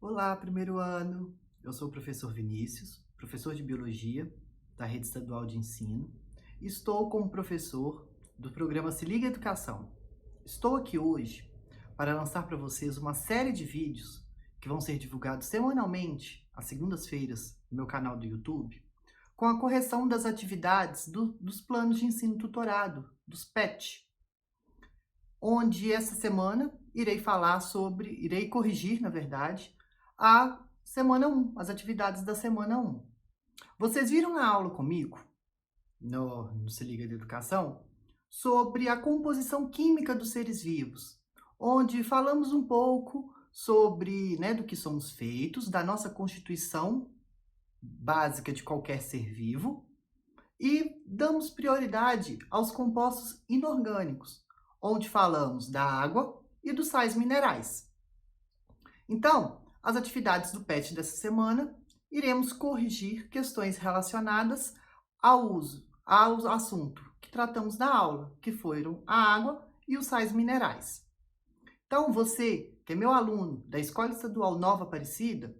Olá, primeiro ano. Eu sou o professor Vinícius, professor de Biologia da Rede Estadual de Ensino. E estou como professor do programa Se Liga Educação. Estou aqui hoje para lançar para vocês uma série de vídeos que vão ser divulgados semanalmente, às segundas-feiras, no meu canal do YouTube, com a correção das atividades dos planos de ensino tutorado, dos PET, onde essa semana irei corrigir, na verdade, a semana um, as atividades da semana um. Vocês viram na aula comigo, no Se Liga de Educação, sobre a composição química dos seres vivos, onde falamos um pouco sobre, do que somos feitos, da nossa constituição básica de qualquer ser vivo, e damos prioridade aos compostos inorgânicos, onde falamos da água e dos sais minerais. Então, as atividades do PET dessa semana, iremos corrigir questões relacionadas ao assunto que tratamos na aula, que foram a água e os sais minerais. Então, você, que é meu aluno da Escola Estadual Nova Aparecida,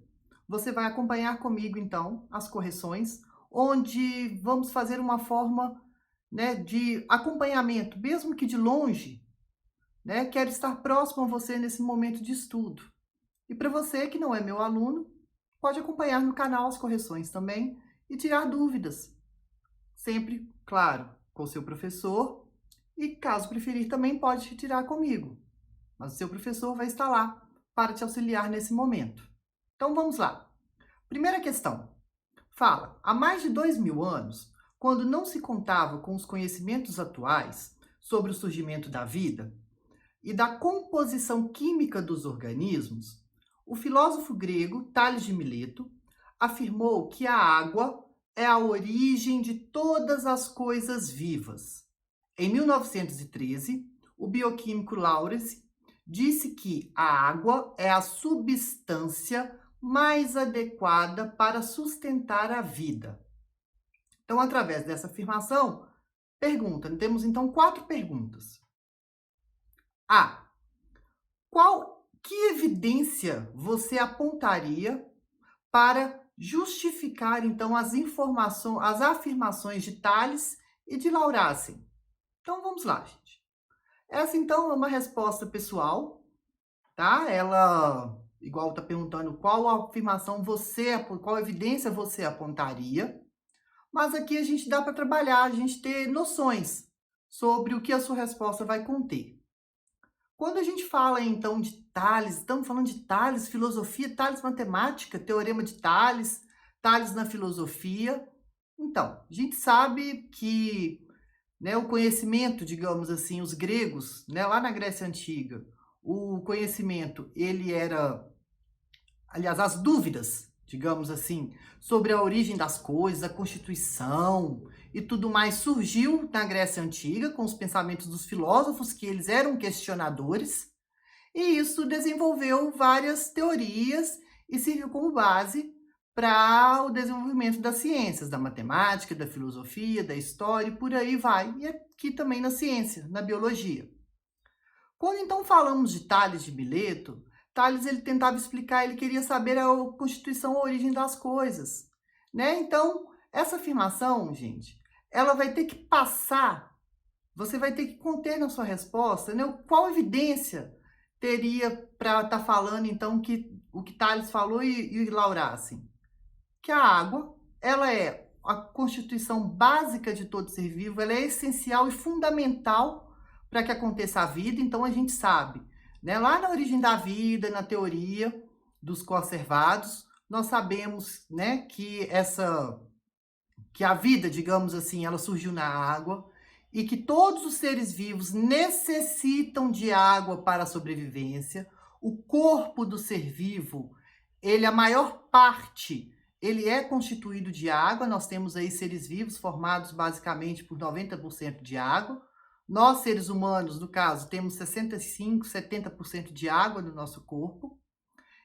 você vai acompanhar comigo, então, as correções, onde vamos fazer uma forma, de acompanhamento, mesmo que de longe, quero estar próximo a você nesse momento de estudo. E para você que não é meu aluno, pode acompanhar no canal as correções também e tirar dúvidas. Sempre, claro, com o seu professor e, caso preferir, também pode tirar comigo. Mas o seu professor vai estar lá para te auxiliar nesse momento. Então vamos lá. Primeira questão. Fala, há mais de 2000 anos, quando não se contava com os conhecimentos atuais sobre o surgimento da vida e da composição química dos organismos, o filósofo grego Tales de Mileto afirmou que a água é a origem de todas as coisas vivas. Em 1913, o bioquímico Lawrence disse que a água é a substância mais adequada para sustentar a vida. Então, através dessa afirmação, temos então 4 perguntas. A. Que evidência você apontaria para justificar, então, as afirmações de Tales e de Laurasse? Então, vamos lá, gente. Essa, então, é uma resposta pessoal, tá? Ela, igual está perguntando qual evidência você apontaria, mas aqui a gente dá para trabalhar, a gente ter noções sobre o que a sua resposta vai conter. Quando a gente fala, então, de Tales, estamos falando de Tales, filosofia, Tales matemática, teorema de Tales, Tales na filosofia. Então, a gente sabe que o conhecimento, digamos assim, os gregos, lá na Grécia Antiga, o conhecimento, ele era, aliás, as dúvidas, digamos assim, sobre a origem das coisas, a constituição e tudo mais, surgiu na Grécia Antiga com os pensamentos dos filósofos, que eles eram questionadores, e isso desenvolveu várias teorias e serviu como base para o desenvolvimento das ciências, da matemática, da filosofia, da história, e por aí vai. E aqui também na ciência, na biologia. Quando então falamos de Tales de Mileto, Tales ele tentava explicar, ele queria saber a constituição, a origem das coisas, Então, essa afirmação, gente, ela vai ter que passar, você vai ter que conter na sua resposta, qual evidência teria para estar falando, então, que o que Tales falou e Laurasse? Que a água, ela é a constituição básica de todo ser vivo, ela é essencial e fundamental para que aconteça a vida. Então, a gente sabe, lá na origem da vida, na teoria dos coacervados, nós sabemos, que a vida, digamos assim, ela surgiu na água e que todos os seres vivos necessitam de água para a sobrevivência. O corpo do ser vivo, a maior parte, ele é constituído de água. Nós temos aí seres vivos formados basicamente por 90% de água. Nós, seres humanos, no caso, temos 65%, 70% de água no nosso corpo.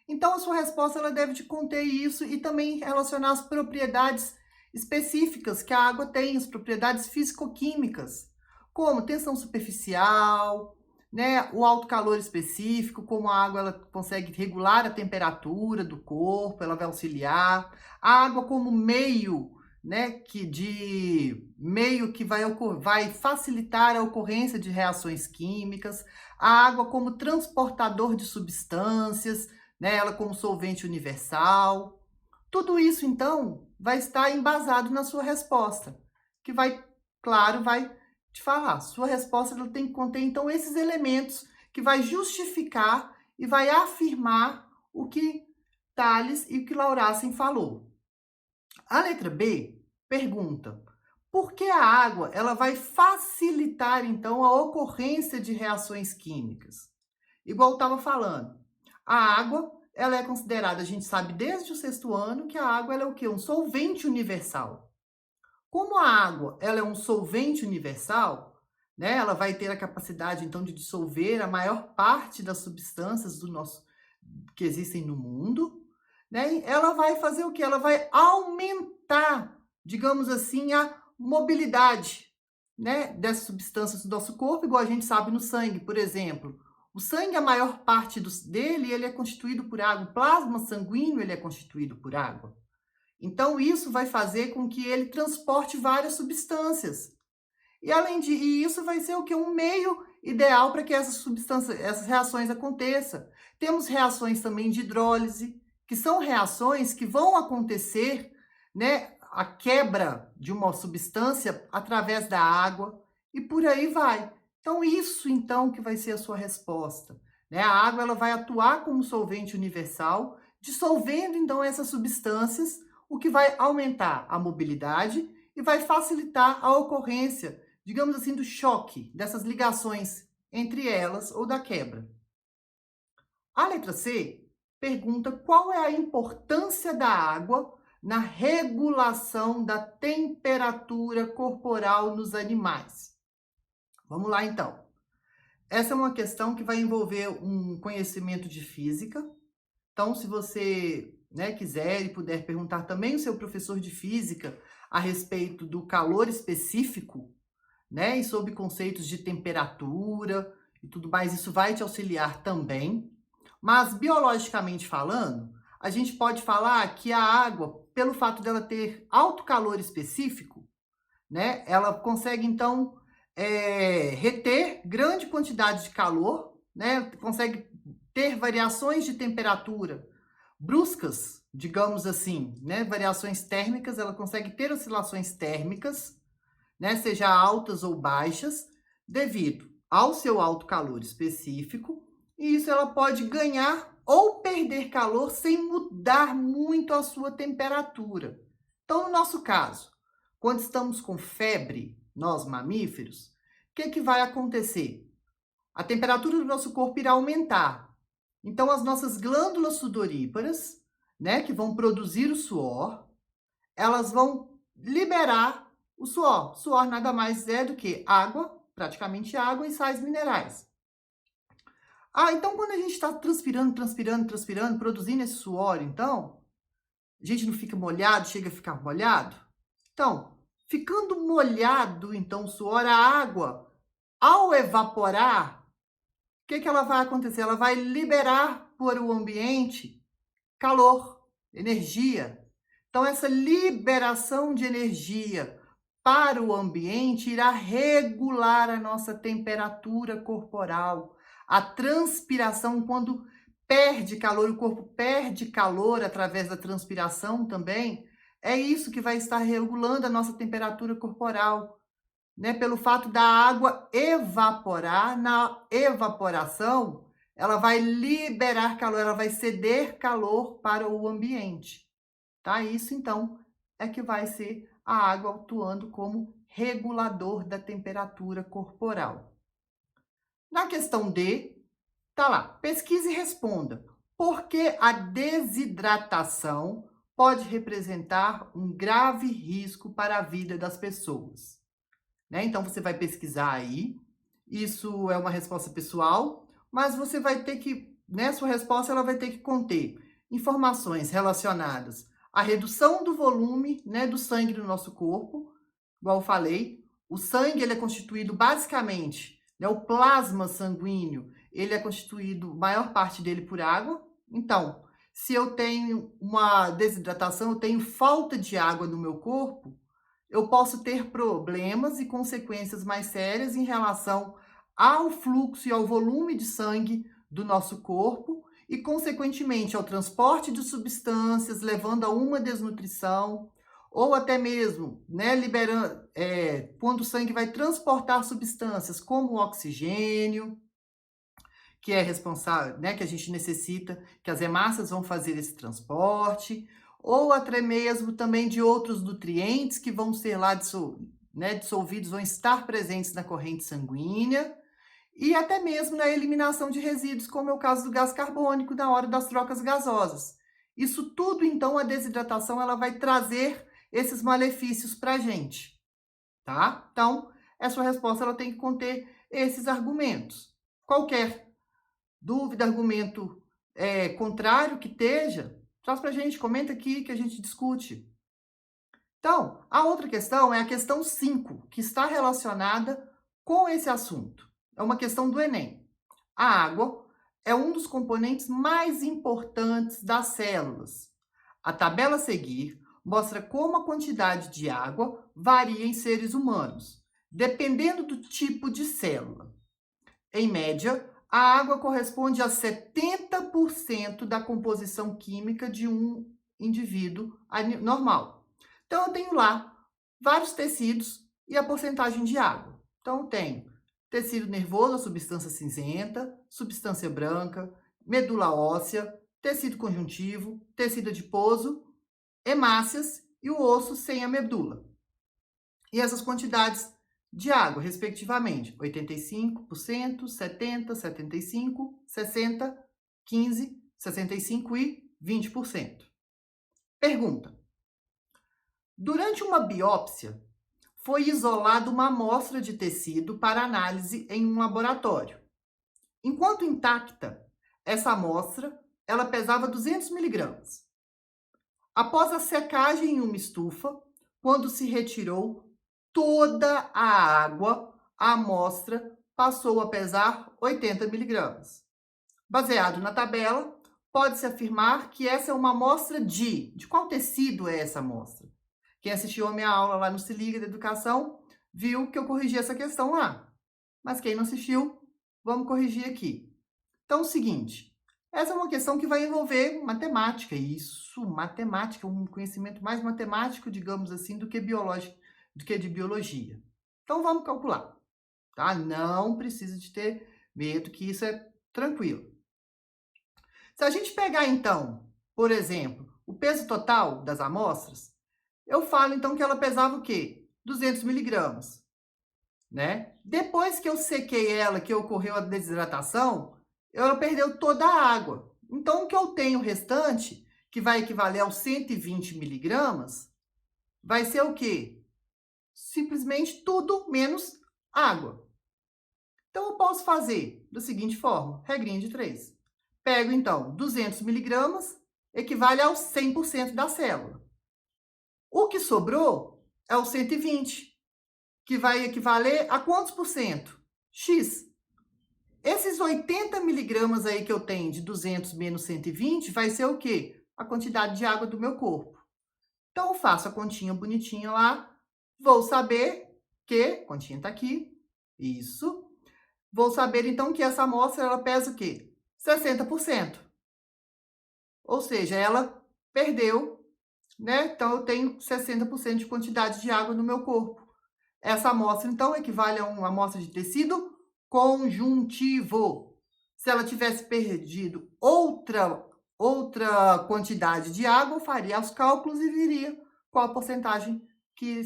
Então, a sua resposta ela deve conter isso e também relacionar as propriedades específicas que a água tem, as propriedades físico-químicas, como tensão superficial, né, o alto calor específico, como a água ela consegue regular a temperatura do corpo, ela vai auxiliar. A água como meio, né, que vai facilitar a ocorrência de reações químicas. A água como transportador de substâncias, né, ela como solvente universal. Tudo isso, então, vai estar embasado na sua resposta, que vai, claro, vai te falar. Sua resposta ela tem que conter, então, esses elementos que vai justificar e vai afirmar o que Tales e o que Laurassen falou. A letra B pergunta: por que a água ela vai facilitar, então, a ocorrência de reações químicas? Igual eu estava falando, a água ela é considerada, a gente sabe desde o 6º ano, que a água ela é o quê? Um solvente universal. Como a água ela é um solvente universal, né, ela vai ter a capacidade, então, de dissolver a maior parte das substâncias que existem no mundo, né? Ela vai fazer o quê? Ela vai aumentar, digamos assim, a mobilidade, né, dessas substâncias do nosso corpo, igual a gente sabe no sangue, por exemplo. O sangue, a maior parte dele, ele é constituído por água. O plasma sanguíneo, ele é constituído por água. Então, isso vai fazer com que ele transporte várias substâncias. E isso vai ser o quê? Um meio ideal para que essas reações aconteçam. Temos reações também de hidrólise, que são reações que vão acontecer, né, a quebra de uma substância através da água e por aí vai. Então, isso então que vai ser a sua resposta, né? A água ela vai atuar como solvente universal, dissolvendo então essas substâncias, o que vai aumentar a mobilidade e vai facilitar a ocorrência, digamos assim, do choque, dessas ligações entre elas ou da quebra. A letra C pergunta qual é a importância da água na regulação da temperatura corporal nos animais. Vamos lá, então. Essa é uma questão que vai envolver um conhecimento de física. Então, se você, né, quiser e puder perguntar também o seu professor de física a respeito do calor específico, né, e sobre conceitos de temperatura e tudo mais, isso vai te auxiliar também. Mas, biologicamente falando, a gente pode falar que a água, pelo fato dela ter alto calor específico, né, ela consegue, então, reter grande quantidade de calor, né, consegue ter variações de temperatura bruscas, digamos assim, né, variações térmicas, ela consegue ter oscilações térmicas, né, seja altas ou baixas, devido ao seu alto calor específico, e isso ela pode ganhar ou perder calor sem mudar muito a sua temperatura. Então, no nosso caso, quando estamos com febre, nós mamíferos, o que vai acontecer? A temperatura do nosso corpo irá aumentar. Então, as nossas glândulas sudoríparas, né, que vão produzir o suor, elas vão liberar o suor. Suor nada mais é do que água, praticamente água e sais minerais. Então quando a gente está transpirando, produzindo esse suor, então, a gente não fica molhado, chega a ficar molhado? Então, ficando molhado, então, o suor, a água, ao evaporar, o que ela vai acontecer? Ela vai liberar para o ambiente calor, energia. Então, essa liberação de energia para o ambiente irá regular a nossa temperatura corporal. A transpiração, quando perde calor, o corpo perde calor através da transpiração também, é isso que vai estar regulando a nossa temperatura corporal, né? Pelo fato da água evaporar, na evaporação, ela vai liberar calor, ela vai ceder calor para o ambiente, tá? Isso, então, é que vai ser a água atuando como regulador da temperatura corporal. Na questão D, tá lá, pesquise e responda. Por que a desidratação pode representar um grave risco para a vida das pessoas? Né? Então, você vai pesquisar aí. Isso é uma resposta pessoal, mas você vai ter que, né, sua resposta ela vai ter que conter informações relacionadas à redução do volume, né, do sangue no nosso corpo. Igual eu falei, o sangue ele é constituído basicamente né? O plasma sanguíneo, ele é constituído, maior parte dele, por água. Então, se eu tenho uma desidratação, eu tenho falta de água no meu corpo, eu posso ter problemas e consequências mais sérias em relação ao fluxo e ao volume de sangue do nosso corpo e, consequentemente, ao transporte de substâncias, levando a uma desnutrição, ou até mesmo, né, liberando, quando o sangue vai transportar substâncias como o oxigênio, que é responsável, né, que a gente necessita, que as hemácias vão fazer esse transporte, ou até mesmo também de outros nutrientes que vão ser lá dissolvidos, vão estar presentes na corrente sanguínea, e até mesmo na eliminação de resíduos, como é o caso do gás carbônico na hora das trocas gasosas. Isso tudo, então, a desidratação, ela vai trazer esses malefícios para a gente, tá? Então, essa resposta, ela tem que conter esses argumentos. Qualquer dúvida, argumento contrário que esteja, traz para a gente, comenta aqui que a gente discute. Então, a outra questão é a questão 5, que está relacionada com esse assunto. É uma questão do Enem. A água é um dos componentes mais importantes das células. A tabela a seguir mostra como a quantidade de água varia em seres humanos, dependendo do tipo de célula. Em média, a água corresponde a 70% da composição química de um indivíduo normal. Então, eu tenho lá vários tecidos e a porcentagem de água. Então, eu tenho tecido nervoso, a substância cinzenta, substância branca, medula óssea, tecido conjuntivo, tecido adiposo, hemácias e o osso sem a medula. E essas quantidades de água, respectivamente, 85%, 70%, 75%, 60%, 15%, 65% e 20%. Pergunta: durante uma biópsia, foi isolada uma amostra de tecido para análise em um laboratório. Enquanto intacta, essa amostra, ela pesava 200 miligramas. Após a secagem em uma estufa, quando se retirou toda a água, a amostra passou a pesar 80 miligramas. Baseado na tabela, pode-se afirmar que essa é uma amostra de qual tecido é essa amostra? Quem assistiu a minha aula lá no Se Liga da Educação, viu que eu corrigi essa questão lá. Mas quem não assistiu, vamos corrigir aqui. Então, é o seguinte, essa é uma questão que vai envolver matemática, matemática, um conhecimento mais matemático, digamos assim, do que biológico, do que de biologia. Então, vamos calcular, tá? Não precisa de ter medo, que isso é tranquilo. Se a gente pegar, então, por exemplo, o peso total das amostras, eu falo, então, que ela pesava o quê? 200 miligramas, né? Depois que eu sequei ela, que ocorreu a desidratação, ela perdeu toda a água. Então, o que eu tenho restante, que vai equivaler aos 120 miligramas, vai ser o quê? Simplesmente tudo menos água. Então, eu posso fazer da seguinte forma, regrinha de 3. Pego, então, 200 miligramas, equivale aos 100% da célula. O que sobrou é o 120, que vai equivaler a quantos por cento? X. Esses 80 miligramas aí que eu tenho de 200 menos 120 vai ser o quê? A quantidade de água do meu corpo. Então, eu faço a continha bonitinha lá, vou saber que, continha está aqui, isso. Vou saber, então, que essa amostra, ela pesa o quê? 60%. Ou seja, ela perdeu, né? Então, eu tenho 60% de quantidade de água no meu corpo. Essa amostra, então, equivale a uma amostra de tecido conjuntivo. Se ela tivesse perdido outra quantidade de água, eu faria os cálculos e viria qual a porcentagem que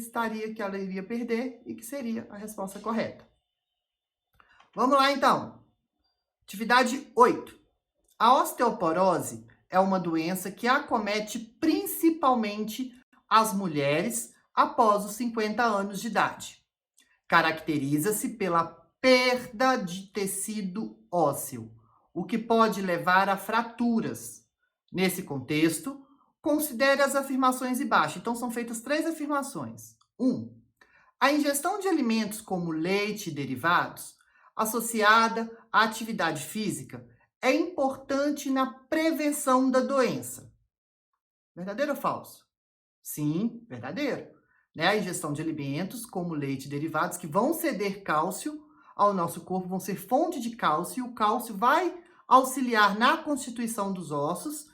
ela iria perder e que seria a resposta correta. Vamos lá, então. Atividade 8. A osteoporose é uma doença que acomete principalmente as mulheres após os 50 anos de idade. Caracteriza-se pela perda de tecido ósseo, o que pode levar a fraturas. Nesse contexto, considere as afirmações embaixo. Então, são feitas 3 afirmações. 1. A ingestão de alimentos como leite e derivados associada à atividade física é importante na prevenção da doença. Verdadeiro ou falso? Sim, verdadeiro. Né? A ingestão de alimentos, como leite e derivados, que vão ceder cálcio ao nosso corpo, vão ser fonte de cálcio, e o cálcio vai auxiliar na constituição dos ossos,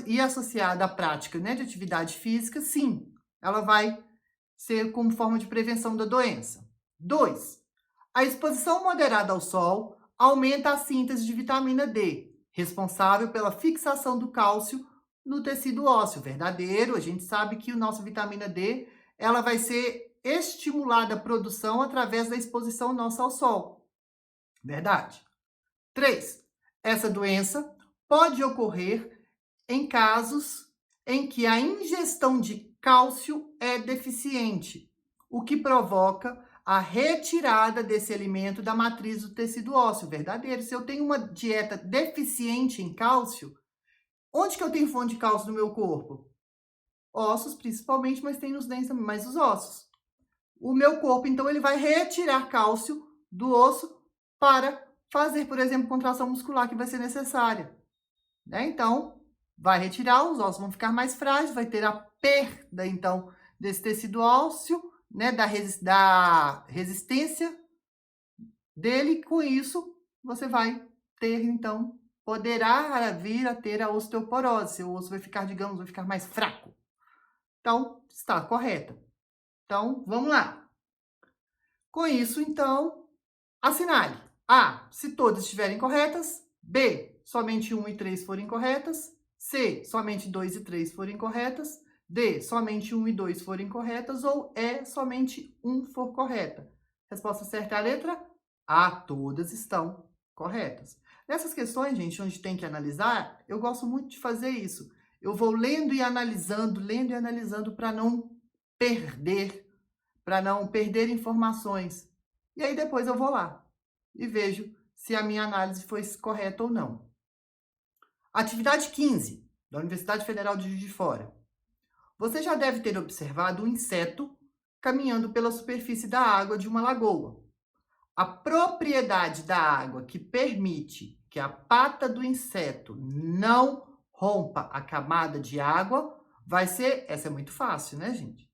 e associada à prática, né, de atividade física, sim, ela vai ser como forma de prevenção da doença. 2. A exposição moderada ao sol aumenta a síntese de vitamina D, responsável pela fixação do cálcio no tecido ósseo. Verdadeiro, a gente sabe que a nossa vitamina D, ela vai ser estimulada a produção através da exposição nossa ao sol. Verdade. 3. Essa doença pode ocorrer em casos em que a ingestão de cálcio é deficiente, o que provoca a retirada desse alimento da matriz do tecido ósseo. Verdadeiro. Se eu tenho uma dieta deficiente em cálcio, onde que eu tenho fonte de cálcio no meu corpo? Ossos, principalmente, mas tem nos dentes também, mas os ossos. O meu corpo, então, ele vai retirar cálcio do osso para fazer, por exemplo, contração muscular que vai ser necessária. Né? Então, vai retirar, os ossos vão ficar mais frágeis, vai ter a perda, então, desse tecido ósseo, né? Da resistência dele. Com isso, você vai ter, então, poderá vir a ter a osteoporose. Seu osso vai ficar, digamos, vai ficar mais fraco. Então, está correta. Então, vamos lá. Com isso, então, assinale. A, se todas estiverem corretas. B, somente 1 e 3 forem corretas. C, somente 2 e 3 forem corretas. D, somente 1 e 2 forem corretas. Ou E, somente 1 for correta. Resposta certa é a letra A, todas estão corretas. Nessas questões, gente, onde tem que analisar, eu gosto muito de fazer isso. Eu vou lendo e analisando para não perder informações. E aí depois eu vou lá e vejo se a minha análise foi correta ou não. Atividade 15, da Universidade Federal de Juiz de Fora. Você já deve ter observado um inseto caminhando pela superfície da água de uma lagoa. A propriedade da água que permite que a pata do inseto não rompa a camada de água vai ser, essa é muito fácil, né, gente?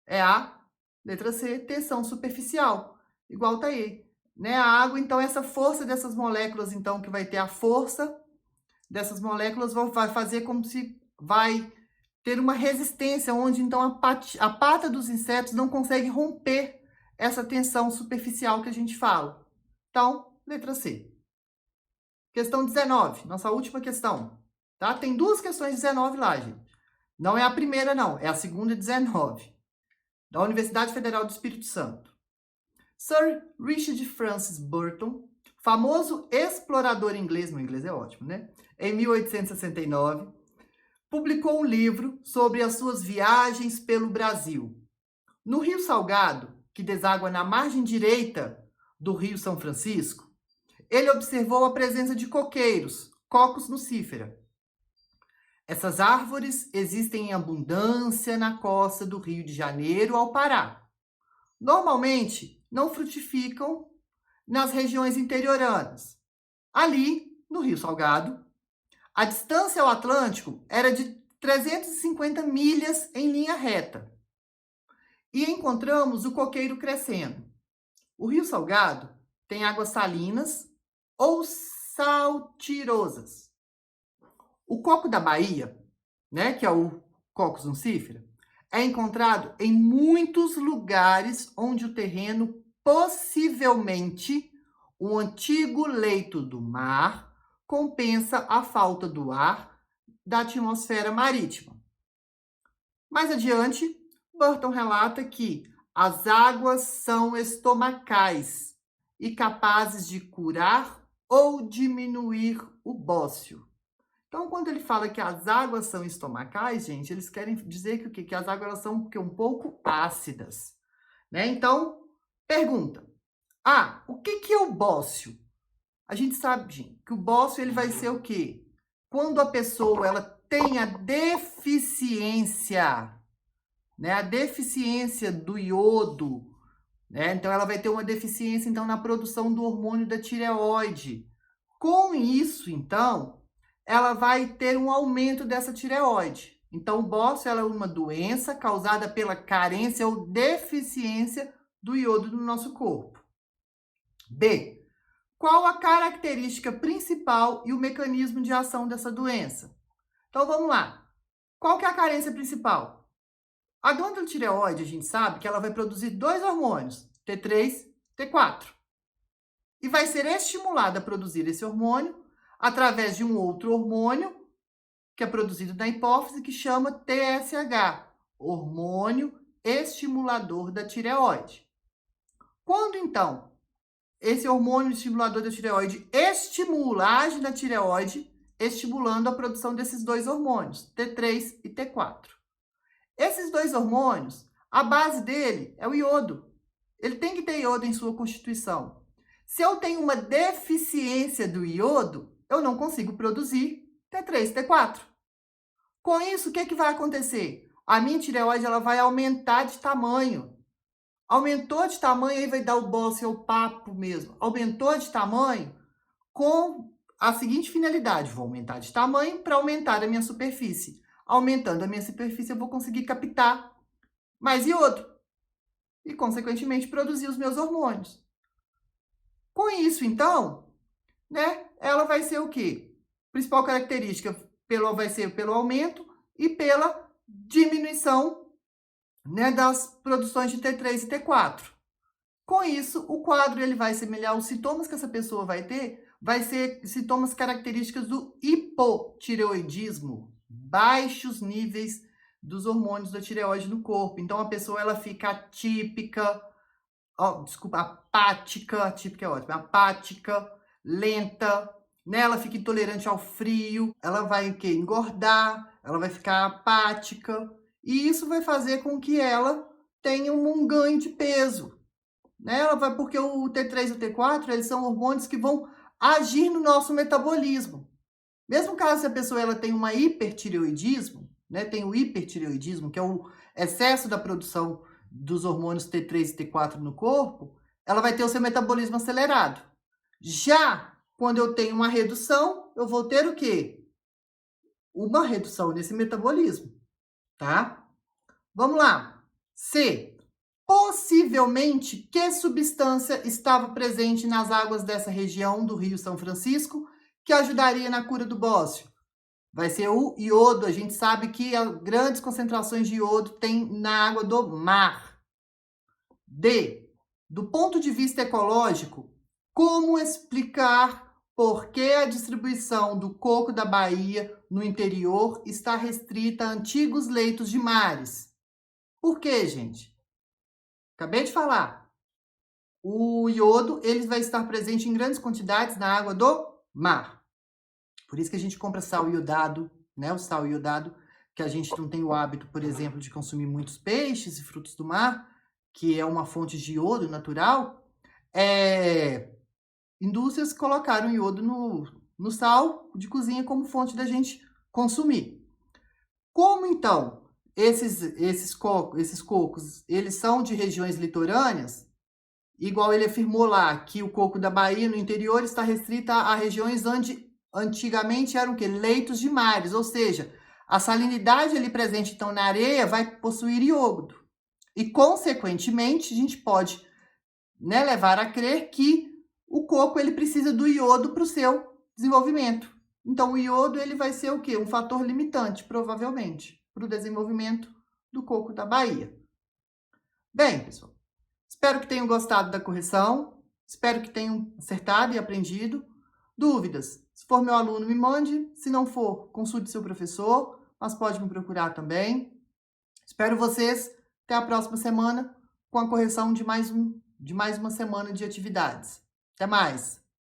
É a letra C, tensão superficial, igual tá aí. Né? A água, então, essa força dessas moléculas, então, que vai ter a força dessas moléculas, vai fazer como se vai ter uma resistência, onde, então, a pata dos insetos não consegue romper essa tensão superficial que a gente fala. Então, letra C. Questão 19, nossa última questão. Tá? Tem duas questões 19 lá, gente. Não é a primeira, não. É a segunda 19. Da Universidade Federal do Espírito Santo. Sir Richard Francis Burton, famoso explorador inglês, meu inglês é ótimo, né? Em 1869, publicou um livro sobre as suas viagens pelo Brasil. No Rio Salgado, que deságua na margem direita do Rio São Francisco, ele observou a presença de coqueiros, Cocos nucifera. Essas árvores existem em abundância na costa do Rio de Janeiro ao Pará. Normalmente, não frutificam nas regiões interioranas. Ali, no Rio Salgado, a distância ao Atlântico era de 350 milhas em linha reta. E encontramos o coqueiro crescendo. O Rio Salgado tem águas salinas ou saltirosas. O coco da Bahia, né, que é o Cocos nucifera, é encontrado em muitos lugares onde o terreno, possivelmente, o antigo leito do mar, compensa a falta do ar da atmosfera marítima. Mais adiante, Burton relata que as águas são estomacais e capazes de curar ou diminuir o bócio. Então, quando ele fala que as águas são estomacais, gente, eles querem dizer que o quê? Que as águas elas são um pouco ácidas. Né? Então, pergunta. O que é o bócio? A gente sabe, gente, que o bócio ele vai ser o quê? Quando a pessoa ela tem a deficiência, né? A deficiência do iodo né? Então, ela vai ter uma deficiência, então, na produção do hormônio da tireoide. Com isso, então, ela vai ter um aumento dessa tireoide. Então, o bócio ela é uma doença causada pela carência ou deficiência do iodo no nosso corpo. B. Qual a característica principal e o mecanismo de ação dessa doença? Então, vamos lá. Qual que é a carência principal? A glândula tireoide, a gente sabe que ela vai produzir dois hormônios, T3 e T4. E vai ser estimulada a produzir esse hormônio através de um outro hormônio que é produzido na hipófise, que chama TSH, hormônio estimulador da tireoide. Quando, então, esse hormônio estimulador da tireoide estimula, age na tireoide, estimulando a produção desses dois hormônios, T3 e T4. Esses dois hormônios, a base dele é o iodo. Ele tem que ter iodo em sua constituição. Se eu tenho uma deficiência do iodo, eu não consigo produzir T3 e T4. Com isso, o que vai acontecer? A minha tireoide ela vai aumentar de tamanho. Aumentou de tamanho, aí vai dar o bócio, é o papo mesmo. Aumentou de tamanho com a seguinte finalidade: vou aumentar de tamanho para aumentar a minha superfície. Aumentando a minha superfície, eu vou conseguir captar mais iodo e, consequentemente, produzir os meus hormônios. Com isso, então, né, ela vai ser o quê? Principal característica vai ser pelo aumento e pela diminuição, né, das produções de T3 e T4. Com isso, o quadro ele vai semelhar os sintomas que essa pessoa vai ser sintomas característicos do hipotireoidismo, baixos níveis dos hormônios da tireoide no corpo. Então, a pessoa ela fica atípica, apática, atípica é ótimo, apática, lenta, né? Ela fica intolerante ao frio, ela vai engordar, ela vai ficar apática, e isso vai fazer com que ela tenha um ganho de peso, né? Porque o T3 e o T4, eles são hormônios que vão agir no nosso metabolismo. Mesmo caso a pessoa ela tenha uma hipertireoidismo, né? Tem o hipertireoidismo, que é o excesso da produção dos hormônios T3 e T4 no corpo, ela vai ter o seu metabolismo acelerado. Já quando eu tenho uma redução, eu vou ter o quê? Uma redução nesse metabolismo, tá? Vamos lá. C. Possivelmente, que substância estava presente nas águas dessa região do Rio São Francisco que ajudaria na cura do bócio? Vai ser o iodo. A gente sabe que grandes concentrações de iodo tem na água do mar. D. Do ponto de vista ecológico, como explicar por que a distribuição do coco da Bahia no interior está restrita a antigos leitos de mares? Por quê, gente? Acabei de falar. O iodo ele vai estar presente em grandes quantidades na água do mar. Por isso que a gente compra sal iodado, né? O sal iodado, que a gente não tem o hábito, por exemplo, de consumir muitos peixes e frutos do mar, que é uma fonte de iodo natural. Indústrias colocaram iodo no sal de cozinha como fonte da gente consumir. Como então esses cocos, eles são de regiões litorâneas, igual ele afirmou lá, que o coco da Bahia no interior está restrita a regiões onde antigamente eram o quê? Leitos de mares, ou seja, a salinidade ali presente então na areia vai possuir iodo. E, consequentemente, a gente pode, né, levar a crer que o coco ele precisa do iodo para o seu desenvolvimento. Então, o iodo ele vai ser o quê? Um fator limitante, provavelmente, para o desenvolvimento do coco da Bahia. Bem, pessoal, espero que tenham gostado da correção, espero que tenham acertado e aprendido. Dúvidas? Se for meu aluno, me mande. Se não for, consulte seu professor, mas pode me procurar também. Espero vocês até a próxima semana com a correção de mais uma semana de atividades. Até mais!